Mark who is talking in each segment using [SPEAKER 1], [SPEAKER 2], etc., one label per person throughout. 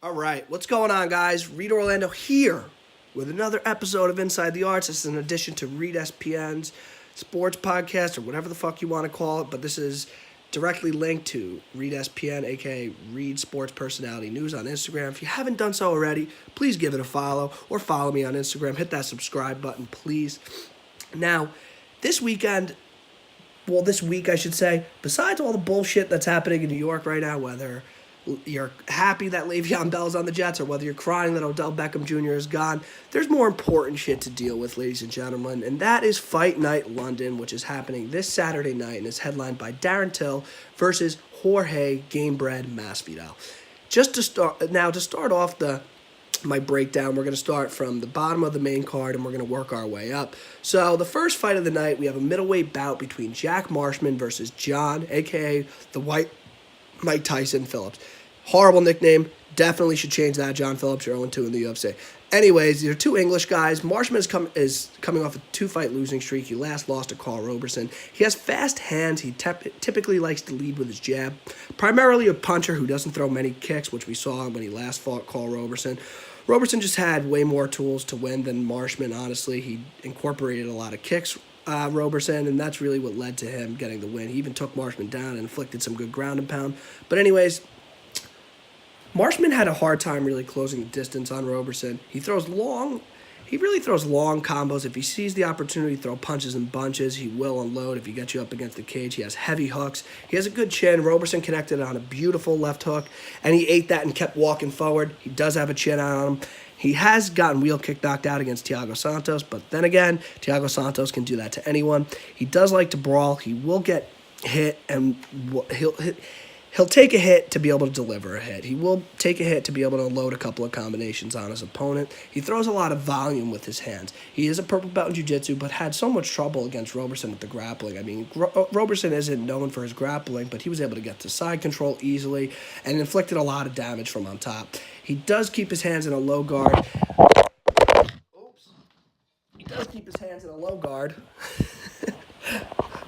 [SPEAKER 1] All right, what's going on, guys? Reed Orlando here with another episode of Inside the Arts. This is an addition to Reed SPN's sports podcast, or whatever the fuck you want to call it, but this is directly linked to Reed SPN, aka Reed Sports Personality News on Instagram. If you haven't done so already, please give it a follow, or follow me on Instagram. Hit that subscribe button, please. Now, this weekend, this week I should say, besides all the bullshit that's happening in New York right now, whether you're happy that Le'Veon Bell's on the Jets or whether you're crying that Odell Beckham Jr. is gone, there's more important shit to deal with, ladies and gentlemen, and that is Fight Night London, which is happening this Saturday night and is headlined by Darren Till versus Jorge Gamebred Masvidal. To start off my breakdown, we're going to start from the bottom of the main card and we're going to work our way up. So the first fight of the night, we have a middleweight bout between Jack Marshman versus John, aka the White Mike Tyson Phillips. Horrible nickname. Definitely should change that. John Phillips, you're 0-2 in the UFC. Anyways, these are two English guys. Marshman is coming off a two-fight losing streak. He last lost to Carl Roberson. He has fast hands. He typically likes to lead with his jab. Primarily a puncher who doesn't throw many kicks, which we saw when he last fought Carl Roberson. Roberson just had way more tools to win than Marshman, honestly. He incorporated a lot of kicks, Roberson, and that's really what led to him getting the win. He even took Marshman down and inflicted some good ground and pound. But anyways, Marshman had a hard time really closing the distance on Roberson. He really throws long combos. If he sees the opportunity to throw punches and bunches, he will unload if he gets you up against the cage. He has heavy hooks. He has a good chin. Roberson connected on a beautiful left hook, and he ate that and kept walking forward. He does have a chin on him. He has gotten wheel kick knocked out against Thiago Santos, but then again, Thiago Santos can do that to anyone. He does like to brawl. He will get hit, and he'll take a hit to be able to deliver a hit. He will take a hit to be able to load a couple of combinations on his opponent. He throws a lot of volume with his hands. He is a purple belt in jiu-jitsu, but had so much trouble against Roberson with the grappling. I mean, Roberson isn't known for his grappling, but he was able to get to side control easily and inflicted a lot of damage from on top. He does keep his hands in a low guard. He does keep his hands in a low guard,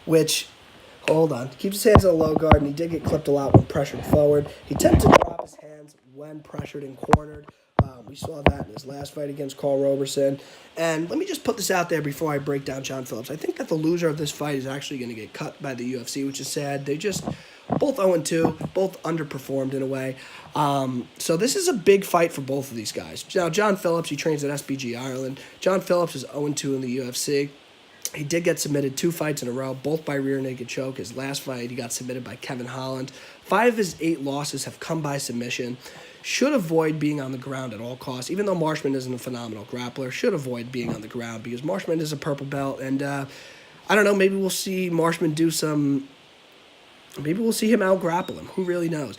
[SPEAKER 1] which... Hold on. Keeps his hands in a low guard, and he did get clipped a lot when pressured forward. He tends to drop his hands when pressured and cornered. We saw that in his last fight against Carl Roberson. And let me just put this out there before I break down John Phillips. I think that the loser of this fight is actually going to get cut by the UFC, which is sad. They just both 0-2, both underperformed in a way. So this is a big fight for both of these guys. Now, John Phillips, he trains at SBG Ireland. John Phillips is 0-2 in the UFC. He did get submitted 2 fights in a row, both by rear naked choke. His last fight, he got submitted by Kevin Holland. 5 of his 8 losses have come by submission. Should avoid being on the ground at all costs. Even though Marshman isn't a phenomenal grappler, should avoid being on the ground because Marshman is a purple belt. And I don't know, maybe we'll see Marshman do some... Maybe we'll see him out-grapple him. Who really knows?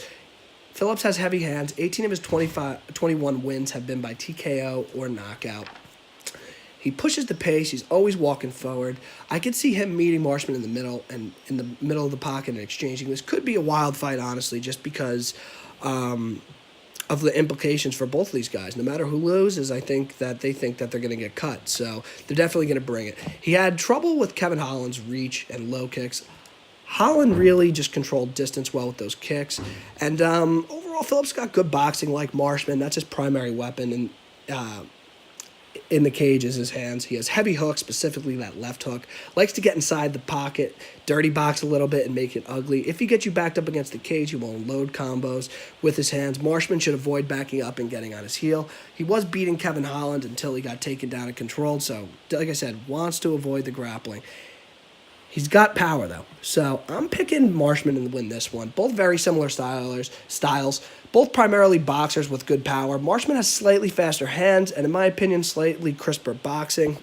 [SPEAKER 1] Phillips has heavy hands. 18 of his 21 wins have been by TKO or knockout. He pushes the pace. He's always walking forward. I could see him meeting Marshman in the middle of the pocket and exchanging. This could be a wild fight, honestly, just because of the implications for both of these guys. No matter who loses, I think that they think that they're going to get cut. So they're definitely going to bring it. He had trouble with Kevin Holland's reach and low kicks. Holland really just controlled distance well with those kicks. And overall, Phillips got good boxing like Marshman. That's his primary weapon. And in the cage is his hands. He has heavy hooks, specifically that left hook. Likes to get inside the pocket, dirty box a little bit, and make it ugly. If he gets you backed up against the cage, he will unload combos with his hands. Marshman should avoid backing up and getting on his heel. He was beating Kevin Holland until he got taken down and controlled, so, like I said, wants to avoid the grappling. He's got power, though. So I'm picking Marshman to win this one. Both very similar styles. Both primarily boxers with good power. Marshman has slightly faster hands and, in my opinion, slightly crisper boxing.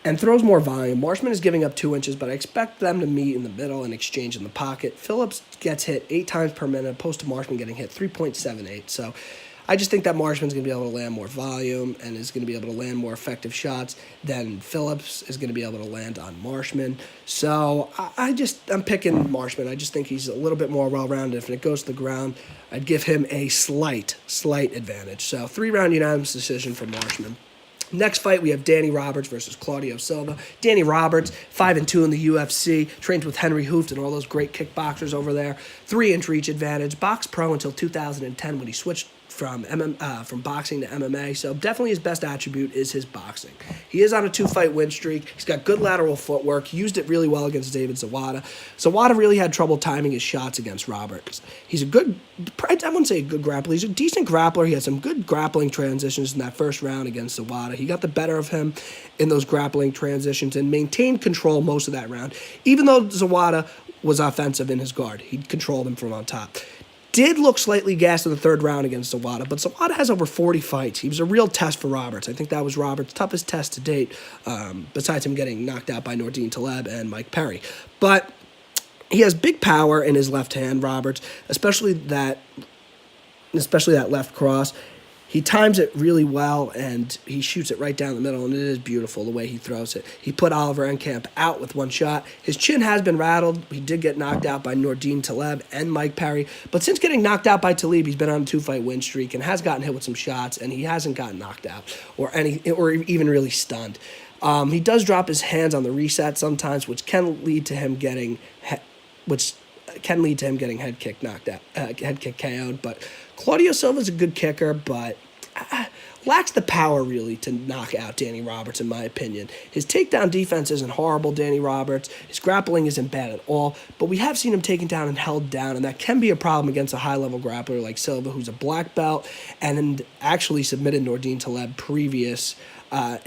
[SPEAKER 1] And throws more volume. Marshman is giving up 2 inches, but I expect them to meet in the middle and exchange in the pocket. Phillips gets hit 8 times per minute, opposed to Marshman getting hit 3.78. So I just think that Marshman's going to be able to land more volume and is going to be able to land more effective shots than Phillips is going to be able to land on Marshman. So I'm picking Marshman. I just think he's a little bit more well-rounded. If it goes to the ground, I'd give him a slight advantage. So 3-round unanimous decision for Marshman. Next fight, we have Danny Roberts versus Claudio Silva. Danny Roberts, 5-2 in the UFC, trains with Henry Hooft and all those great kickboxers over there. 3-inch reach advantage. Boxed pro until 2010 when he switched from boxing to MMA. So definitely his best attribute is his boxing. He is on a 2-fight win streak. He's got good lateral footwork. He used it really well against David Zawada. Zawada really had trouble timing his shots against Roberts. He's a good, I wouldn't say a good grappler. He's a decent grappler. He had some good grappling transitions in that first round against Zawada. He got the better of him in those grappling transitions and maintained control most of that round. Even though Zawada was offensive in his guard, he controlled him from on top. Did look slightly gassed in the third round against Zawada, but Zawada has over 40 fights. He was a real test for Roberts. I think that was Roberts' toughest test to date, besides him getting knocked out by Nordine Taleb and Mike Perry. But he has big power in his left hand, Roberts, especially that left cross. He times it really well, and he shoots it right down the middle, and it is beautiful the way he throws it. He put Oliver Enkamp out with one shot. His chin has been rattled. He did get knocked out by Nordine Taleb and Mike Perry, but since getting knocked out by Taleb, he's been on a 2-fight win streak and has gotten hit with some shots, and he hasn't gotten knocked out or even really stunned. He does drop his hands on the reset sometimes, which can lead to him getting head kick knocked out, head kick KO'd. But Claudio Silva's a good kicker, but lacks the power really to knock out Danny Roberts, in my opinion. His takedown defense isn't horrible, Danny Roberts. His grappling isn't bad at all, but we have seen him taken down and held down, and that can be a problem against a high-level grappler like Silva, who's a black belt and actually submitted Nordine Taleb previous to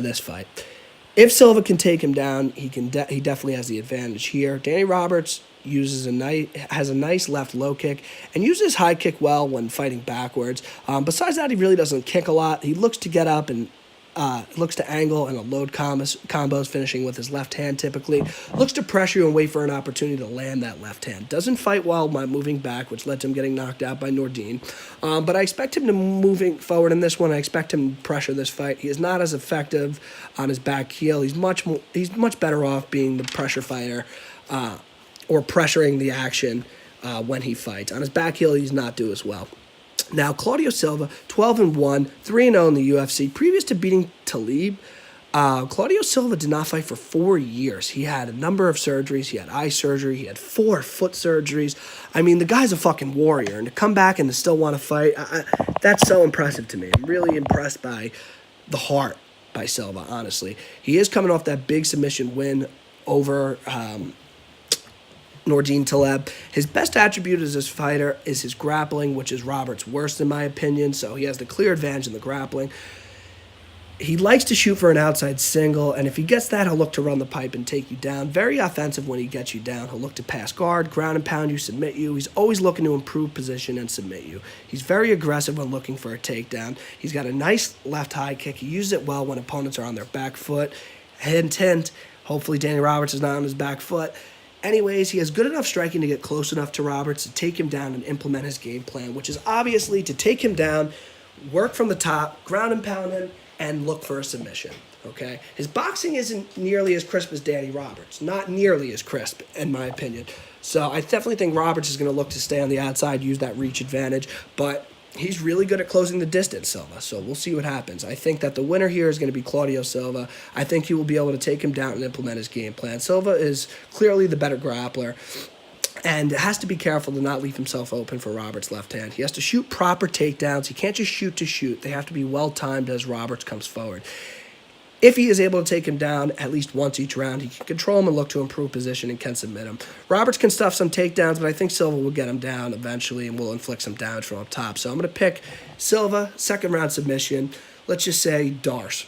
[SPEAKER 1] this fight. If Silva can take him down, he definitely has the advantage here. Danny Roberts has a nice left low kick and uses high kick well when fighting backwards. Besides that, he really doesn't kick a lot. He looks to get up and looks to angle and load combos, finishing with his left hand typically. Looks to pressure you and wait for an opportunity to land that left hand. Doesn't fight well by moving back, which led to him getting knocked out by Nordine. But I expect him to moving forward in this one. I expect him to pressure this fight. He is not as effective on his back heel. He's much better off being the pressure fighter or pressuring the action when he fights. On his back heel, he's not do as well. Now, Claudio Silva, 12-1, 3-0 in the UFC. Previous to beating Taleb, Claudio Silva did not fight for 4 years. He had a number of surgeries. He had eye surgery. He had 4 foot surgeries. I mean, the guy's a fucking warrior. And to come back and to still want to fight, that's so impressive to me. I'm really impressed by the heart by Silva, honestly. He is coming off that big submission win over Nordine Taleb. His best attribute as his fighter is his grappling, which is Roberts' worst in my opinion, so he has the clear advantage in the grappling. He likes to shoot for an outside single, and if he gets that, he'll look to run the pipe and take you down. Very offensive when he gets you down. He'll look to pass guard, ground and pound you, submit you. He's always looking to improve position and submit you. He's very aggressive when looking for a takedown. He's got a nice left high kick. He uses it well when opponents are on their back foot. Hint, hopefully Danny Roberts is not on his back foot. Anyways, he has good enough striking to get close enough to Roberts to take him down and implement his game plan, which is obviously to take him down, work from the top, ground and pound him, and look for a submission, okay? His boxing isn't nearly as crisp as Danny Roberts. Not nearly as crisp, in my opinion. So I definitely think Roberts is going to look to stay on the outside, use that reach advantage, but he's really good at closing the distance, Silva, so we'll see what happens. I think that the winner here is going to be Claudio Silva. I think he will be able to take him down and implement his game plan. Silva is clearly the better grappler and has to be careful to not leave himself open for Roberts' left hand. He has to shoot proper takedowns. He can't just shoot to shoot. They have to be well-timed as Roberts comes forward. If he is able to take him down at least once each round, he can control him and look to improve position and can submit him. Roberts can stuff some takedowns, but I think Silva will get him down eventually and will inflict some damage from up top. So I'm going to pick Silva, second-round submission. Let's just say Darce.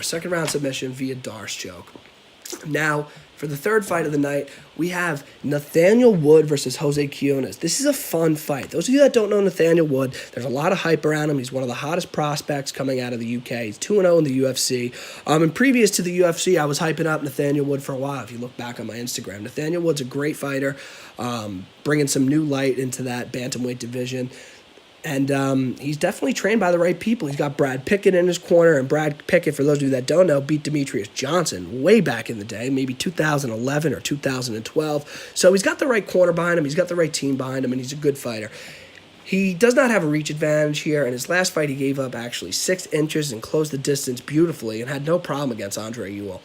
[SPEAKER 1] Second-round submission via Darce choke. Now, for the third fight of the night, we have Nathaniel Wood versus Jose Quinones. This is a fun fight. Those of you that don't know Nathaniel Wood, there's a lot of hype around him. He's one of the hottest prospects coming out of the UK. He's 2-0 in the UFC. And previous to the UFC, I was hyping up Nathaniel Wood for a while, if you look back on my Instagram. Nathaniel Wood's a great fighter, bringing some new light into that bantamweight division. And he's definitely trained by the right people. He's got Brad Pickett in his corner, and Brad Pickett, for those of you that don't know, beat Demetrius Johnson way back in the day, maybe 2011 or 2012. So he's got the right corner behind him, he's got the right team behind him, and he's a good fighter. He does not have a reach advantage here. In his last fight, he gave up actually 6 inches and closed the distance beautifully and had no problem against Andre Ewell.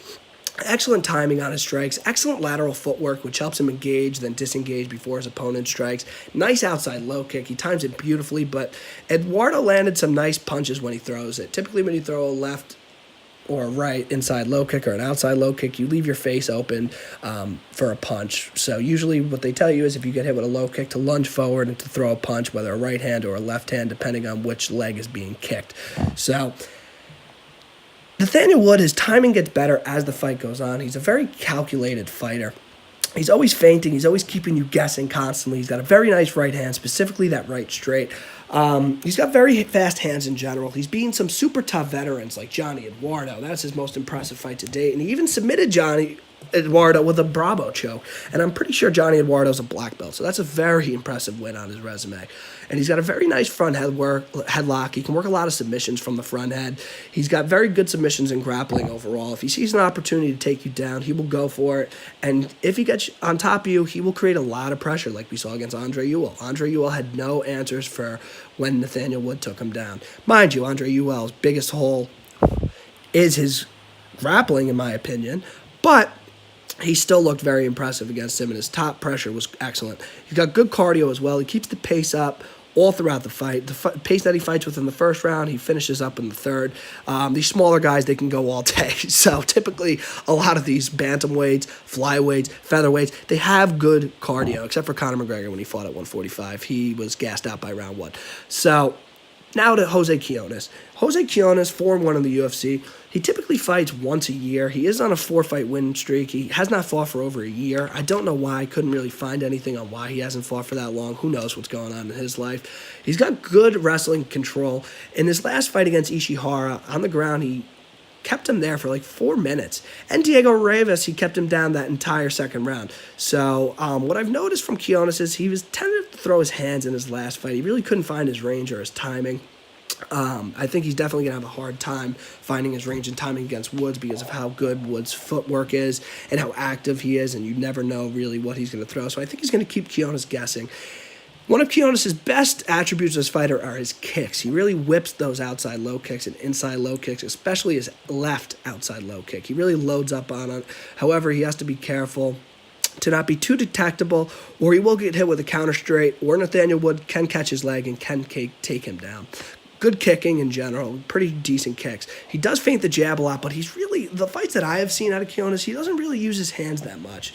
[SPEAKER 1] Excellent timing on his strikes, excellent lateral footwork, which helps him engage, then disengage before his opponent strikes. Nice outside low kick. He times it beautifully, but Eduardo landed some nice punches when he throws it. Typically, when you throw a left or a right inside low kick or an outside low kick, you leave your face open for a punch. So usually what they tell you is if you get hit with a low kick to lunge forward and to throw a punch, whether a right hand or a left hand, depending on which leg is being kicked. So Nathaniel Wood, his timing gets better as the fight goes on. He's a very calculated fighter. He's always feinting. He's always keeping you guessing constantly. He's got a very nice right hand, specifically that right straight. He's got very fast hands in general. He's beaten some super tough veterans like Johnny Eduardo. That's his most impressive fight to date. And he even submitted Johnny Eduardo with a Bravo choke. And I'm pretty sure Johnny Eduardo's a black belt. So that's a very impressive win on his resume. And he's got a very nice front headlock. He can work a lot of submissions from the front head. He's got very good submissions and grappling overall. If he sees an opportunity to take you down, he will go for it. And if he gets on top of you, he will create a lot of pressure like we saw against Andre Ewell. Andre Ewell had no answers for when Nathaniel Wood took him down. Mind you, Andre Ewell's biggest hole is his grappling, in my opinion. But he still looked very impressive against him, and his top pressure was excellent. He's got good cardio as well. He keeps the pace up all throughout the fight. The pace that he fights with in the first round, he finishes up in the third. These smaller guys, they can go all day. So typically, a lot of these bantamweights, flyweights, featherweights, they have good cardio, except for Conor McGregor when he fought at 145. He was gassed out by round 1. So now to Jose Quinones. Jose Quinones, 4-1 in the UFC. He typically fights once a year. He is on a 4-fight win streak. He has not fought for over a year. I don't know why. I couldn't really find anything on why he hasn't fought for that long. Who knows what's going on in his life. He's got good wrestling control. In his last fight against Ishihara, on the ground, he kept him there for like 4 minutes. And Diego Rivas, he kept him down that entire second round. So what I've noticed from Quinones is he was tended to throw his hands in his last fight. He really couldn't find his range or his timing. I think he's definitely going to have a hard time finding his range and timing against Woods because of how good Woods' footwork is and how active he is, and you never know really what he's going to throw. So I think he's going to keep Quinones guessing. One of Quinones' best attributes as a fighter are his kicks. He really whips those outside low kicks and inside low kicks, especially his left outside low kick. He really loads up on it. However, he has to be careful to not be too detectable, or he will get hit with a counter straight, or Nathaniel Wood can catch his leg and can take him down. Good kicking in general, pretty decent kicks. He does feint the jab a lot, but he's really, the fights that I have seen out of Quinones, he doesn't really use his hands that much.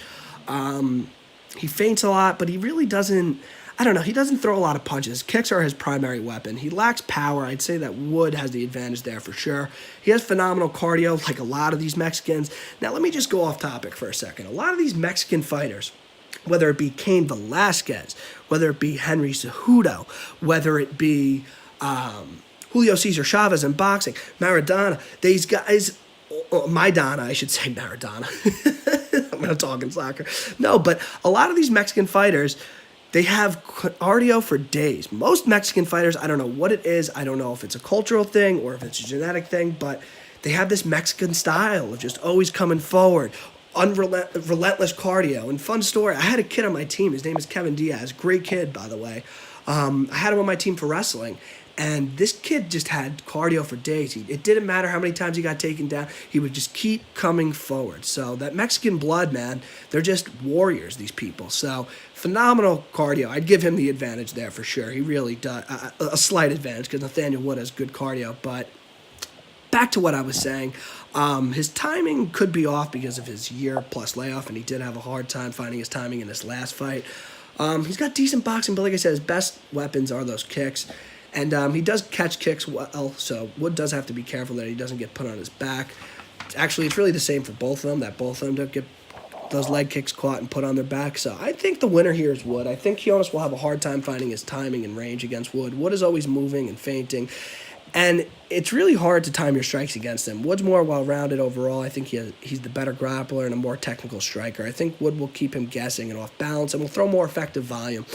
[SPEAKER 1] He feints a lot, but he really doesn't, I don't know, he doesn't throw a lot of punches. Kicks are his primary weapon. He lacks power. I'd say that Wood has the advantage there for sure. He has phenomenal cardio, like a lot of these Mexicans. Now, let me just go off topic for a second. A lot of these Mexican fighters, whether it be Cain Velasquez, whether it be Henry Cejudo, whether it be Julio Cesar Chavez in boxing, Maradona, these guys, Maidana, I should say Maradona. I'm not talking soccer. No, but a lot of these Mexican fighters, they have cardio for days. Most Mexican fighters, I don't know what it is. I don't know if it's a cultural thing or if it's a genetic thing, but they have this Mexican style of just always coming forward, relentless cardio. And fun story, I had a kid on my team. His name is Kevin Diaz. Great kid, by the way. I had him on my team for wrestling. And this kid just had cardio for days. It didn't matter how many times he got taken down. He would just keep coming forward. So that Mexican blood, man, they're just warriors, these people. So phenomenal cardio. I'd give him the advantage there for sure. He really does. A slight advantage because Nathaniel Wood has good cardio. But back to what I was saying. His timing could be off because of his year-plus layoff, and he did have a hard time finding his timing in his last fight. He's got decent boxing, but like I said, his best weapons are those kicks. And he does catch kicks well, so Wood does have to be careful that he doesn't get put on his back. Actually, it's really the same for both of them, that both of them don't get those leg kicks caught and put on their back. So I think the winner here is Wood. I think Quinones will have a hard time finding his timing and range against Wood. Wood is always moving and feinting, and it's really hard to time your strikes against him. Wood's more well-rounded overall. I think he's the better grappler and a more technical striker. I think Wood will keep him guessing and off balance and will throw more effective volume.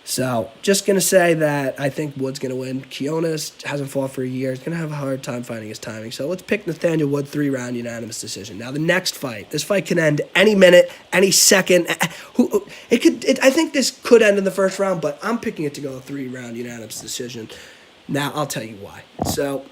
[SPEAKER 1] So, just going to say that I think Wood's going to win. Quinones hasn't fought for a year. He's going to have a hard time finding his timing. So, let's pick Nathaniel Wood, 3-round unanimous decision. Now, the next fight. This fight can end any minute, any second. I think this could end in the first round, but I'm picking it to go a 3-round unanimous decision. Now, I'll tell you why. So,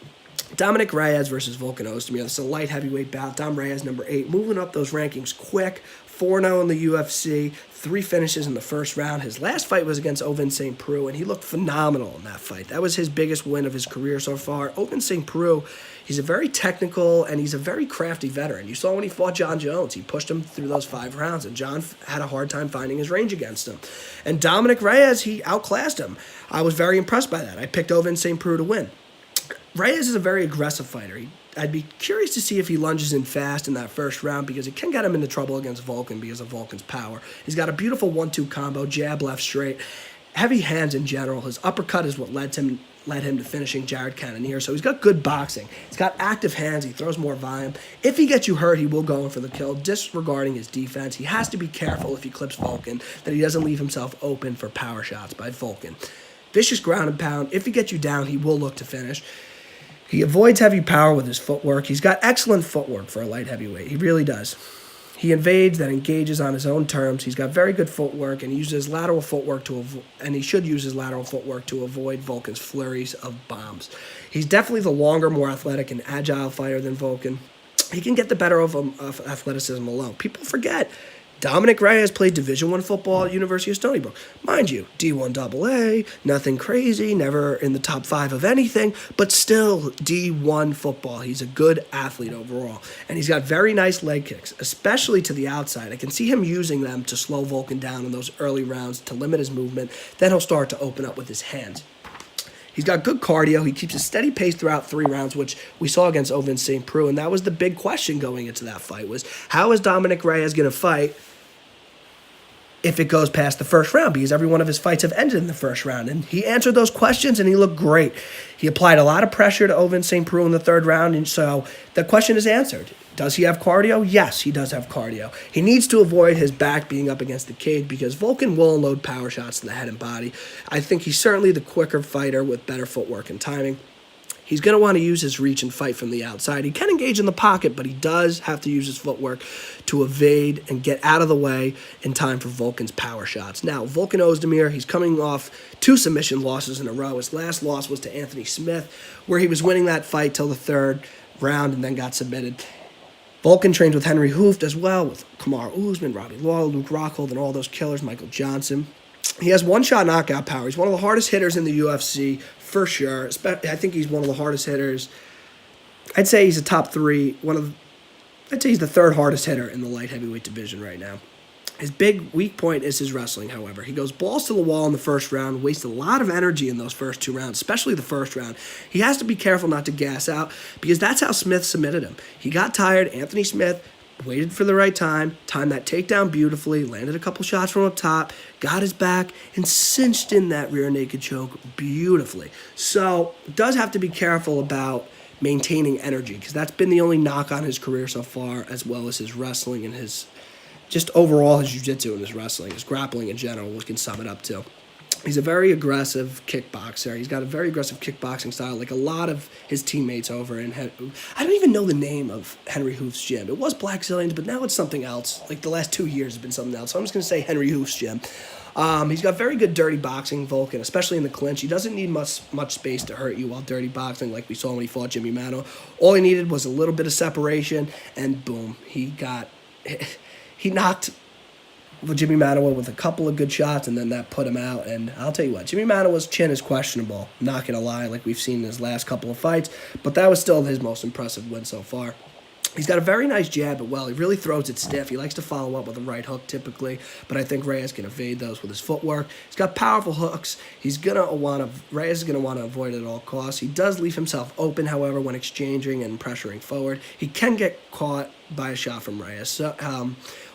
[SPEAKER 1] Dominic Reyes versus Volkan Ozdemir. This is a light heavyweight bout. Dom Reyes, number 8, moving up those rankings quick. 4-0 in the UFC, 3 finishes in the first round. His last fight was against Ovin St. Preux, and he looked phenomenal in that fight. That was his biggest win of his career so far. Ovin St. Preux, he's a very technical and he's a very crafty veteran. You saw when he fought John Jones, he pushed him through those 5 rounds, and John had a hard time finding his range against him. And Dominic Reyes, he outclassed him. I was very impressed by that. I picked Ovin St. Preux to win. Reyes is a very aggressive fighter. I'd be curious to see if he lunges in fast in that first round because it can get him into trouble against Volkan because of Volkan's power. He's got a beautiful 1-2 combo, jab, left, straight, heavy hands in general. His uppercut is what led him to finishing Jared Cannonier. So he's got good boxing. He's got active hands. He throws more volume. If he gets you hurt, he will go in for the kill, disregarding his defense. He has to be careful if he clips Volkan that he doesn't leave himself open for power shots by Volkan. Vicious ground and pound. If he gets you down, he will look to finish. He avoids heavy power with his footwork. He's got excellent footwork for a light heavyweight. He really does. He invades, then engages on his own terms. He's got very good footwork, and he uses lateral footwork and he should use his lateral footwork to avoid Volkan's flurries of bombs. He's definitely the longer, more athletic and agile fighter than Volkan. He can get the better of him of athleticism alone. People forget Dominic Reyes played Division I football at University of Stony Brook. Mind you, D1 AA, nothing crazy, never in the top 5 of anything, but still D1 football. He's a good athlete overall. And he's got very nice leg kicks, especially to the outside. I can see him using them to slow Volkan down in those early rounds to limit his movement. Then he'll start to open up with his hands. He's got good cardio. He keeps a steady pace throughout 3 rounds, which we saw against Ovin St. Preux. And that was the big question going into that fight was, how is Dominic Reyes going to fight if it goes past the first round? Because every one of his fights have ended in the first round. And he answered those questions, and he looked great. He applied a lot of pressure to Ovin St. Preux in the 3rd round, and so the question is answered. Does he have cardio? Yes, he does have cardio. He needs to avoid his back being up against the cage because Volkan will unload power shots to the head and body. I think he's certainly the quicker fighter with better footwork and timing. He's going to want to use his reach and fight from the outside. He can engage in the pocket, but he does have to use his footwork to evade and get out of the way in time for Volkan's power shots. Now, Volkan Ozdemir, he's coming off 2 submission losses in a row. His last loss was to Anthony Smith, where he was winning that fight till the 3rd round and then got submitted. Volkan trains with Henry Hooft as well, with Kamaru Usman, Robbie Lawler, Luke Rockhold, and all those killers, Michael Johnson. He has one-shot knockout power. He's one of the hardest hitters in the UFC, for sure. I think he's one of the hardest hitters. I'd say he's a top 3. I'd say he's the 3rd hardest hitter in the light heavyweight division right now. His big weak point is his wrestling, however. He goes balls to the wall in the first round, wastes a lot of energy in those first 2 rounds, especially the first round. He has to be careful not to gas out because that's how Smith submitted him. He got tired. Anthony Smith waited for the right time, timed that takedown beautifully, landed a couple shots from up top, got his back, and cinched in that rear naked choke beautifully. So, does have to be careful about maintaining energy because that's been the only knock on his career so far, as well as his wrestling and his just overall his jiu-jitsu and his wrestling, his grappling in general, we can sum it up to. He's a very aggressive kickboxer. He's got a very aggressive kickboxing style, like a lot of his teammates over in... I don't even know the name of Henry Hooft's gym. It was Black Zillions, but now it's something else. Like the last 2 years has been something else. So I'm just going to say Henry Hooft's gym. He's got very good dirty boxing, Volkan, especially in the clinch. He doesn't need much space to hurt you while dirty boxing, like we saw when he fought Jimmy Mano. All he needed was a little bit of separation, and boom, he knocked Jimmy Manoa with a couple of good shots, and then that put him out. And I'll tell you what, Jimmy Manoa's chin is questionable. I'm not going to lie, like we've seen in his last couple of fights, but that was still his most impressive win so far. He's got a very nice jab, but he really throws it stiff. He likes to follow up with a right hook typically, but I think Reyes can evade those with his footwork. He's got powerful hooks. Reyes is going to want to avoid it at all costs. He does leave himself open, however, when exchanging and pressuring forward. He can get caught by a shot from Reyes. So,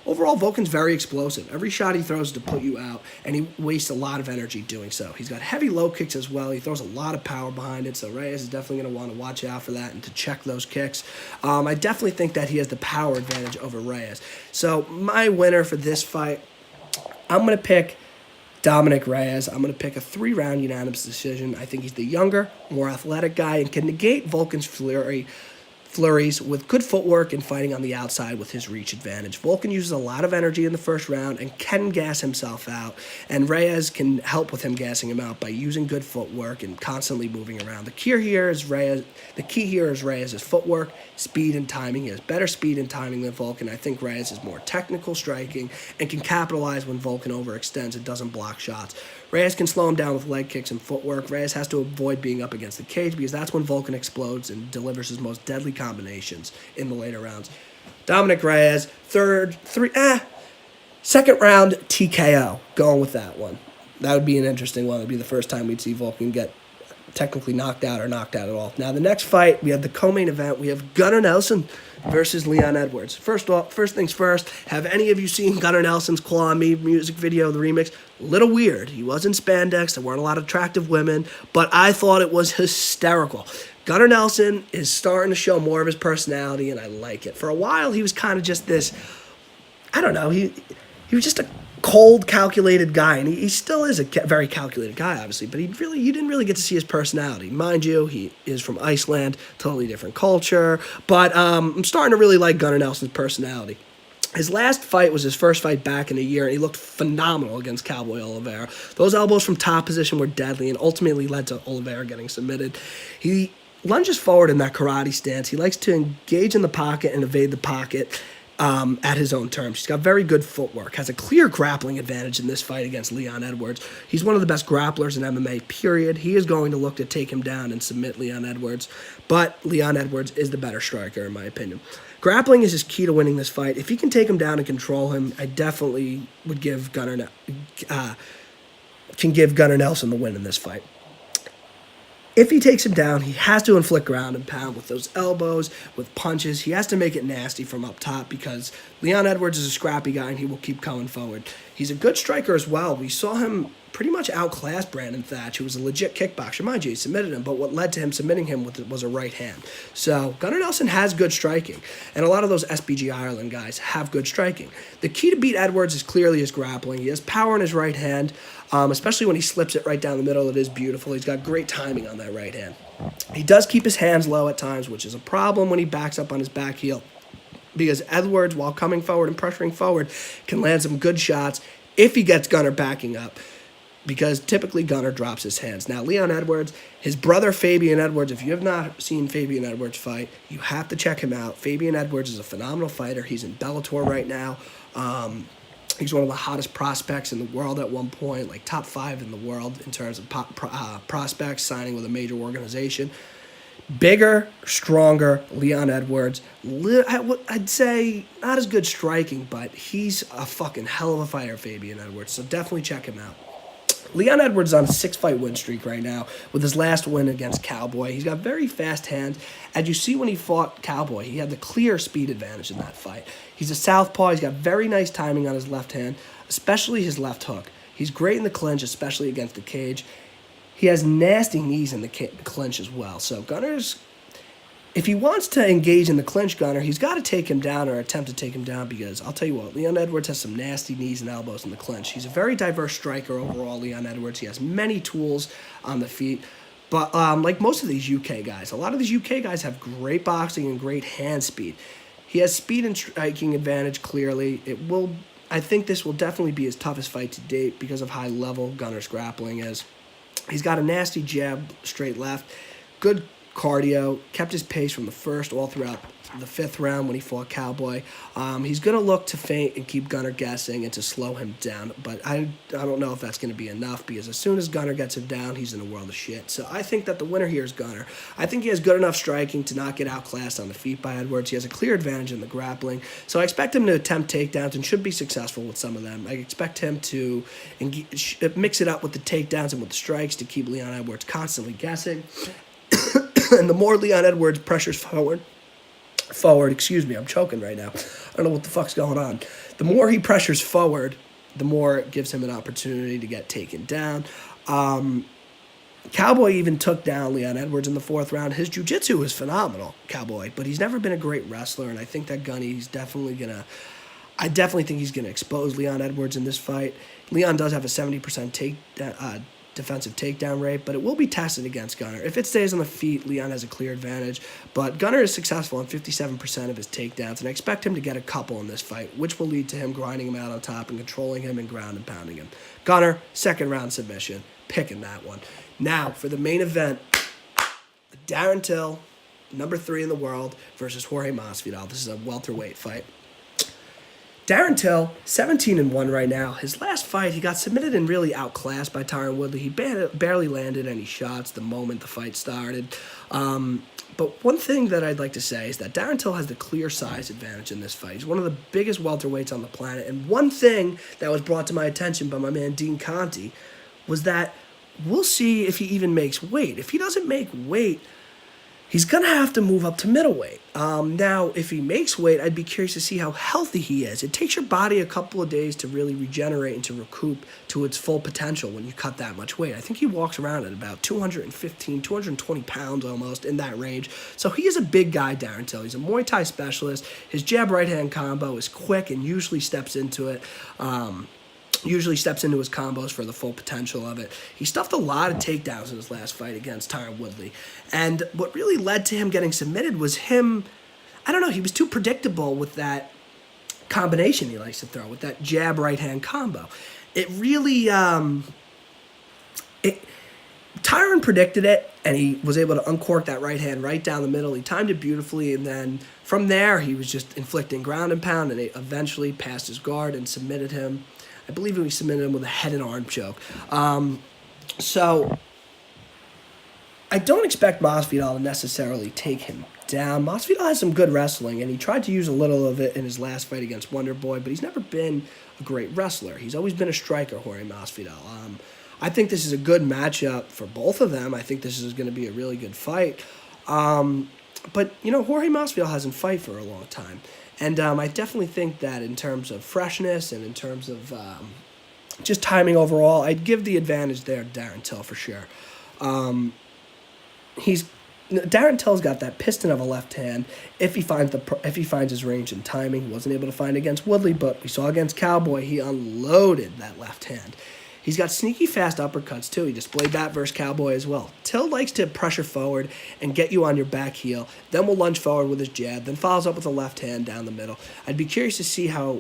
[SPEAKER 1] overall, Volkan's very explosive. Every shot he throws is to put you out, and he wastes a lot of energy doing so. He's got heavy low kicks as well. He throws a lot of power behind it, so Reyes is definitely going to want to watch out for that and to check those kicks. I definitely think that he has the power advantage over Reyes. So my winner for this fight, I'm going to pick Dominic Reyes. I'm going to pick a 3-round unanimous decision. I think he's the younger, more athletic guy and can negate Volkan's flurries with good footwork and fighting on the outside with his reach advantage. Volkan uses a lot of energy in the first round and can gas himself out, and Reyes can help with him gassing him out by using good footwork and constantly moving around. The key here is Reyes' footwork, speed, and timing. He has better speed and timing than Volkan. I think Reyes is more technical striking and can capitalize when Volkan overextends and doesn't block shots. Reyes can slow him down with leg kicks and footwork. Reyes has to avoid being up against the cage because that's when Volkan explodes and delivers his most deadly combinations in the later rounds. Dominic Reyes, second round TKO. Going with that one. That would be an interesting one. It would be the first time we'd see Volkan get technically knocked out or knocked out at all. Now, the next fight, we have the co-main event. We have Gunnar Nelson versus Leon Edwards. First things first, have any of you seen Gunnar Nelson's Claw on Me music video, the remix? A little weird. He was in spandex. There weren't a lot of attractive women, but I thought it was hysterical. Gunnar Nelson is starting to show more of his personality, and I like it. For a while, he was kind of just this, I don't know, he was just a cold, calculated guy, and he still is a very calculated guy, obviously, but you didn't really get to see his personality. Mind you, he is from Iceland, totally different culture, but I'm starting to really like Gunnar Nelson's personality. His last fight was his first fight back in a year, and he looked phenomenal against Cowboy Oliveira. Those elbows from top position were deadly and ultimately led to Oliveira getting submitted. He lunges forward in that karate stance. He likes to engage in the pocket and evade the pocket at his own terms. He's got very good footwork, has a clear grappling advantage in this fight against Leon Edwards. He's one of the best grapplers in MMA, period. He is going to look to take him down and submit Leon Edwards, but Leon Edwards is the better striker, in my opinion. Grappling is his key to winning this fight. If he can take him down and control him, I definitely would give Gunnar Nelson the win in this fight. If he takes him down, he has to inflict ground and pound with those elbows, with punches. He has to make it nasty from up top because Leon Edwards is a scrappy guy and he will keep coming forward. He's a good striker as well. We saw him pretty much outclass Brandon Thatch, who was a legit kickboxer. Mind you, he submitted him, but what led to him submitting him was a right hand. So Gunnar Nelson has good striking, and a lot of those SBG Ireland guys have good striking. The key to beat Edwards is clearly his grappling. He has power in his right hand, especially when he slips it right down the middle. It is beautiful. He's got great timing on that right hand. He does keep his hands low at times, which is a problem when he backs up on his back heel, because Edwards, while coming forward and pressuring forward, can land some good shots if he gets Gunnar backing up, because typically Gunnar drops his hands. Now, Leon Edwards, his brother Fabian Edwards, if you have not seen Fabian Edwards fight, you have to check him out. Fabian Edwards is a phenomenal fighter. He's in Bellator right now. He's one of the hottest prospects in the world at one point, like top 5 in the world in terms of prospects, signing with a major organization. Bigger, stronger Leon Edwards. I'd say not as good striking, but he's a fucking hell of a fighter, Fabian Edwards, so definitely check him out. Leon Edwards is on a 6-fight win streak right now with his last win against Cowboy. He's got very fast hands. As you see when he fought Cowboy, he had the clear speed advantage in that fight. He's a southpaw. He's got very nice timing on his left hand, especially his left hook. He's great in the clinch, especially against the cage. He has nasty knees in the clinch as well. So Gunnar's, if he wants to engage in the clinch, Gunnar, he's got to take him down or attempt to take him down, because I'll tell you what, Leon Edwards has some nasty knees and elbows in the clinch. He's a very diverse striker overall, Leon Edwards. He has many tools on the feet. But like most of these UK guys, a lot of these UK guys have great boxing and great hand speed. He has speed and striking advantage clearly. I think this will definitely be his toughest fight to date because of high level Gunnar's grappling is. He's got a nasty jab, straight left, good cardio, kept his pace from the first all throughout the 5th round when he fought Cowboy. He's going to look to feint and keep Gunnar guessing and to slow him down, but I don't know if that's going to be enough, because as soon as Gunnar gets him down, he's in a world of shit. So I think that the winner here is Gunnar. I think he has good enough striking to not get outclassed on the feet by Edwards. He has a clear advantage in the grappling, so I expect him to attempt takedowns and should be successful with some of them. I expect him to mix it up with the takedowns and with the strikes to keep Leon Edwards constantly guessing. And the more Leon Edwards pressures forward, I'm choking right now. I don't know what the fuck's going on. The more he pressures forward, the more it gives him an opportunity to get taken down. Cowboy even took down Leon Edwards in the 4th round. His jiu-jitsu is phenomenal, Cowboy, but he's never been a great wrestler, and I think that Gunny's definitely going to... I definitely think he's going to expose Leon Edwards in this fight. Leon does have a 70% defensive takedown rate, but it will be tested against Gunnar. If it stays on the feet, Leon has a clear advantage, but Gunnar is successful in 57% of his takedowns, and I expect him to get a couple in this fight, which will lead to him grinding him out on top and controlling him and ground and pounding him. Gunnar, second round submission, picking that one. Now, for the main event, Darren Till, number 3 in the world, versus Jorge Masvidal. This is a welterweight fight. Darren Till, 17-1 right now. His last fight, he got submitted and really outclassed by Tyron Woodley. He barely landed any shots the moment the fight started. But one thing that I'd like to say is that Darren Till has the clear size advantage in this fight. He's one of the biggest welterweights on the planet. And one thing that was brought to my attention by my man Dean Conti was that we'll see if he even makes weight. If he doesn't make weight, he's going to have to move up to middleweight. Now, if he makes weight, I'd be curious to see how healthy he is. It takes your body a couple of days to really regenerate and to recoup to its full potential when you cut that much weight. I think he walks around at about 215, 220 pounds almost, in that range. So he is a big guy, Darren Till. He's a Muay Thai specialist. His jab right-hand combo is quick and usually steps into it. Usually steps into his combos for the full potential of it. He stuffed a lot of takedowns in his last fight against Tyron Woodley. And what really led to him getting submitted was him, I don't know, he was too predictable with that combination he likes to throw, with that jab right-hand combo. It really, Tyron predicted it, and he was able to uncork that right hand right down the middle. He timed it beautifully, and then from there, he was just inflicting ground and pound, and they eventually passed his guard and submitted him. I believe we submitted him with a head and arm choke. So I don't expect Masvidal to necessarily take him down. Masvidal has some good wrestling, and he tried to use a little of it in his last fight against Wonderboy, but he's never been a great wrestler. He's always been a striker, Jorge Masvidal. I think this is a good matchup for both of them. I think this is going to be a really good fight. But, you know, Jorge Masvidal hasn't fought for a long time. And I definitely think that in terms of freshness and in terms of just timing overall, I'd give the advantage there to Darren Till for sure. Darren Till's got that piston of a left hand. If he finds his range and timing, he wasn't able to find against Woodley, but we saw against Cowboy he unloaded that left hand. He's got sneaky fast uppercuts, too. He displayed that versus Cowboy as well. Till likes to pressure forward and get you on your back heel, then will lunge forward with his jab, then follows up with a left hand down the middle. I'd be curious to see how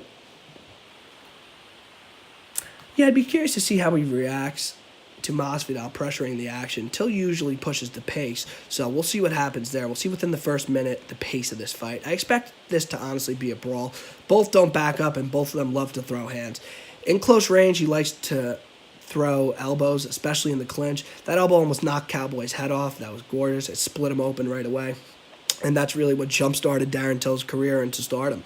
[SPEAKER 1] he reacts to Masvidal pressuring the action. Till usually pushes the pace, so we'll see what happens there. We'll see within the first minute the pace of this fight. I expect this to honestly be a brawl. Both don't back up, and both of them love to throw hands. In close range, he likes to throw elbows, especially in the clinch. That elbow almost knocked Cowboy's head off. That was gorgeous. It split him open right away. And that's really what jump-started Darren Till's career into stardom.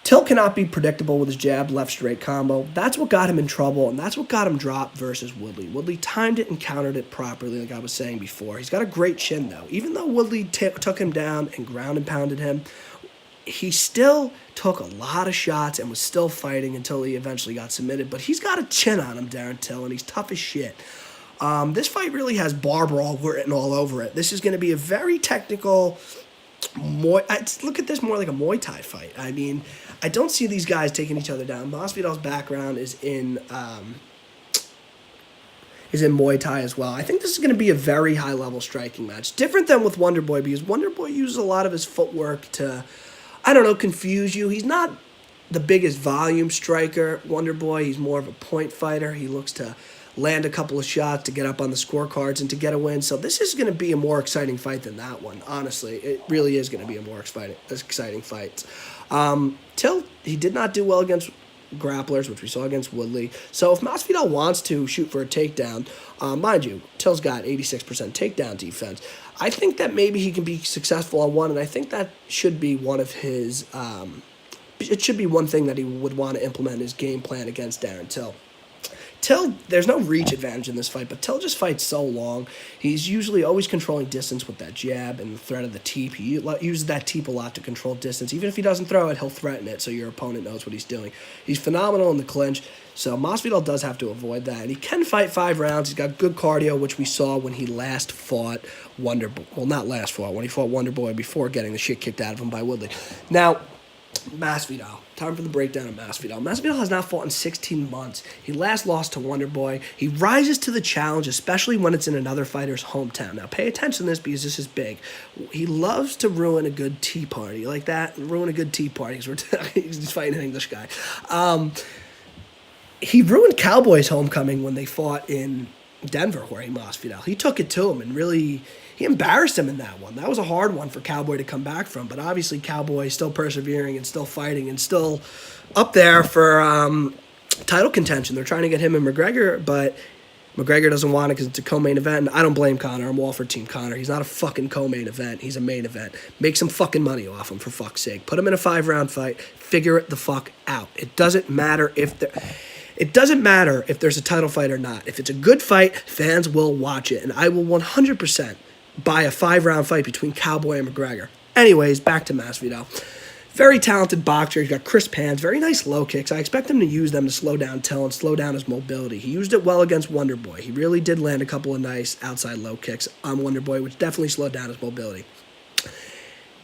[SPEAKER 1] Till cannot be predictable with his jab, left straight combo. That's what got him in trouble, and that's what got him dropped versus Woodley. Woodley timed it and countered it properly, like I was saying before. He's got a great chin, though. Even though Woodley took him down and ground and pounded him, he still took a lot of shots and was still fighting until he eventually got submitted. But he's got a chin on him, Darren Till, and he's tough as shit. This fight really has bar brawl written all over it. This is going to be a very technical look at this more like a Muay Thai fight. I mean, I don't see these guys taking each other down. Masvidal's background is in Muay Thai as well. I think this is going to be a very high-level striking match. Different than with Wonderboy, because Wonderboy uses a lot of his footwork to, I don't know, confuse you. He's not the biggest volume striker, Wonderboy. He's more of a point fighter. He looks to land a couple of shots to get up on the scorecards and to get a win. So this is going to be a more exciting fight than that one, honestly. It really is going to be a more exciting fight. Till, he did not do well against grapplers, which we saw against Woodley. So if Masvidal wants to shoot for a takedown, mind you, Till's got 86% takedown defense. I think that maybe he can be successful on one, and I think that should be one of his, it should be one thing that he would want to implement in his game plan against Darren Till. Till, there's no reach advantage in this fight, but Till just fights so long. He's usually always controlling distance with that jab and the threat of the teep. He uses that teep a lot to control distance. Even if he doesn't throw it, he'll threaten it so your opponent knows what he's doing. He's phenomenal in the clinch, so Masvidal does have to avoid that. And he can fight 5 rounds. He's got good cardio, which we saw when he last fought Wonderboy. Well, not last fought, when he fought Wonderboy before getting the shit kicked out of him by Woodley. Now, Masvidal. Time for the breakdown of Masvidal. Masvidal has not fought in 16 months. He last lost to Wonderboy. He rises to the challenge, especially when it's in another fighter's hometown. Now, pay attention to this because this is big. He loves to ruin a good tea party. Like that? Ruin a good tea party because he's fighting an English guy. He ruined Cowboy's homecoming when they fought in Denver, Jorge Masvidal. He took it to him and really... he embarrassed him in that one. That was a hard one for Cowboy to come back from. But obviously, Cowboy is still persevering and still fighting and still up there for title contention. They're trying to get him and McGregor, but McGregor doesn't want it because it's a co-main event. And I don't blame Conor. I'm all for Team Conor. He's not a fucking co-main event. He's a main event. Make some fucking money off him, for fuck's sake. Put him in a 5-round fight. Figure it the fuck out. It doesn't matter if they're... It doesn't matter if there's a title fight or not. If it's a good fight, fans will watch it. And I will 100% buy a 5-round fight between Cowboy and McGregor. Anyways, back to Masvidal. Very talented boxer. He's got crisp hands, very nice low kicks. I expect him to use them to slow down Till and slow down his mobility. He used it well against Wonderboy. He really did land a couple of nice outside low kicks on Wonderboy, which definitely slowed down his mobility.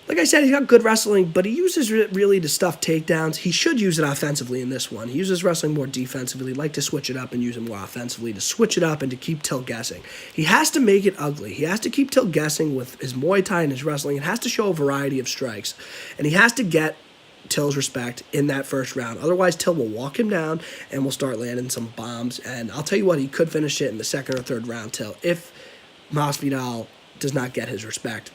[SPEAKER 1] Like I said, he's got good wrestling, but he uses it really to stuff takedowns. He should use it offensively in this one. He uses wrestling more defensively. He'd like to switch it up and use it more offensively, to switch it up and to keep Till guessing. He has to make it ugly. He has to keep Till guessing with his Muay Thai and his wrestling. It has to show a variety of strikes. And he has to get Till's respect in that first round. Otherwise, Till will walk him down and will start landing some bombs. And I'll tell you what, he could finish it in the second or third round, Till, if Masvidal does not get his respect.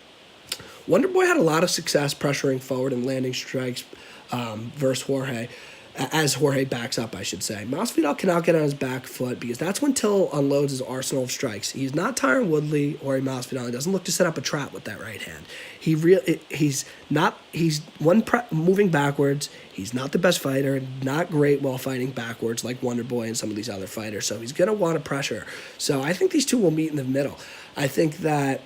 [SPEAKER 1] Wonderboy had a lot of success pressuring forward and landing strikes versus Jorge, as Jorge backs up, I should say. Masvidal cannot get on his back foot because that's when Till unloads his arsenal of strikes. He's not Tyron Woodley or Masvidal. He doesn't look to set up a trap with that right hand. He's moving backwards. He's not the best fighter, not great while fighting backwards like Wonderboy and some of these other fighters. So he's going to want to pressure. So I think these two will meet in the middle. I think that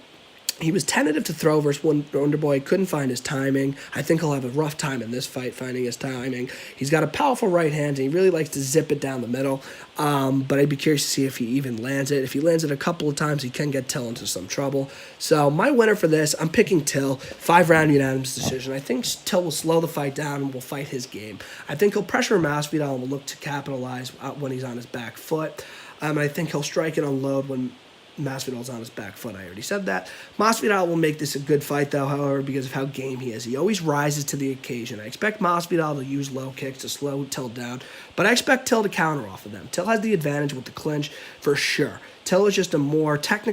[SPEAKER 1] he was tentative to throw versus Wonderboy. Couldn't find his timing. I think he'll have a rough time in this fight finding his timing. He's got a powerful right hand, and he really likes to zip it down the middle. But I'd be curious to see if he even lands it. If he lands it a couple of times, he can get Till into some trouble. So my winner for this, I'm picking Till. 5-round unanimous decision. I think Till will slow the fight down and will fight his game. I think he'll pressure Masvidal and will look to capitalize when he's on his back foot. And I think he'll strike and unload when Masvidal's on his back foot. I already said that. Masvidal will make this a good fight, though, however, because of how game he is. He always rises to the occasion. I expect Masvidal to use low kicks to slow Till down, but I expect Till to counter off of them. Till has the advantage with the clinch for sure. Till is just a more technical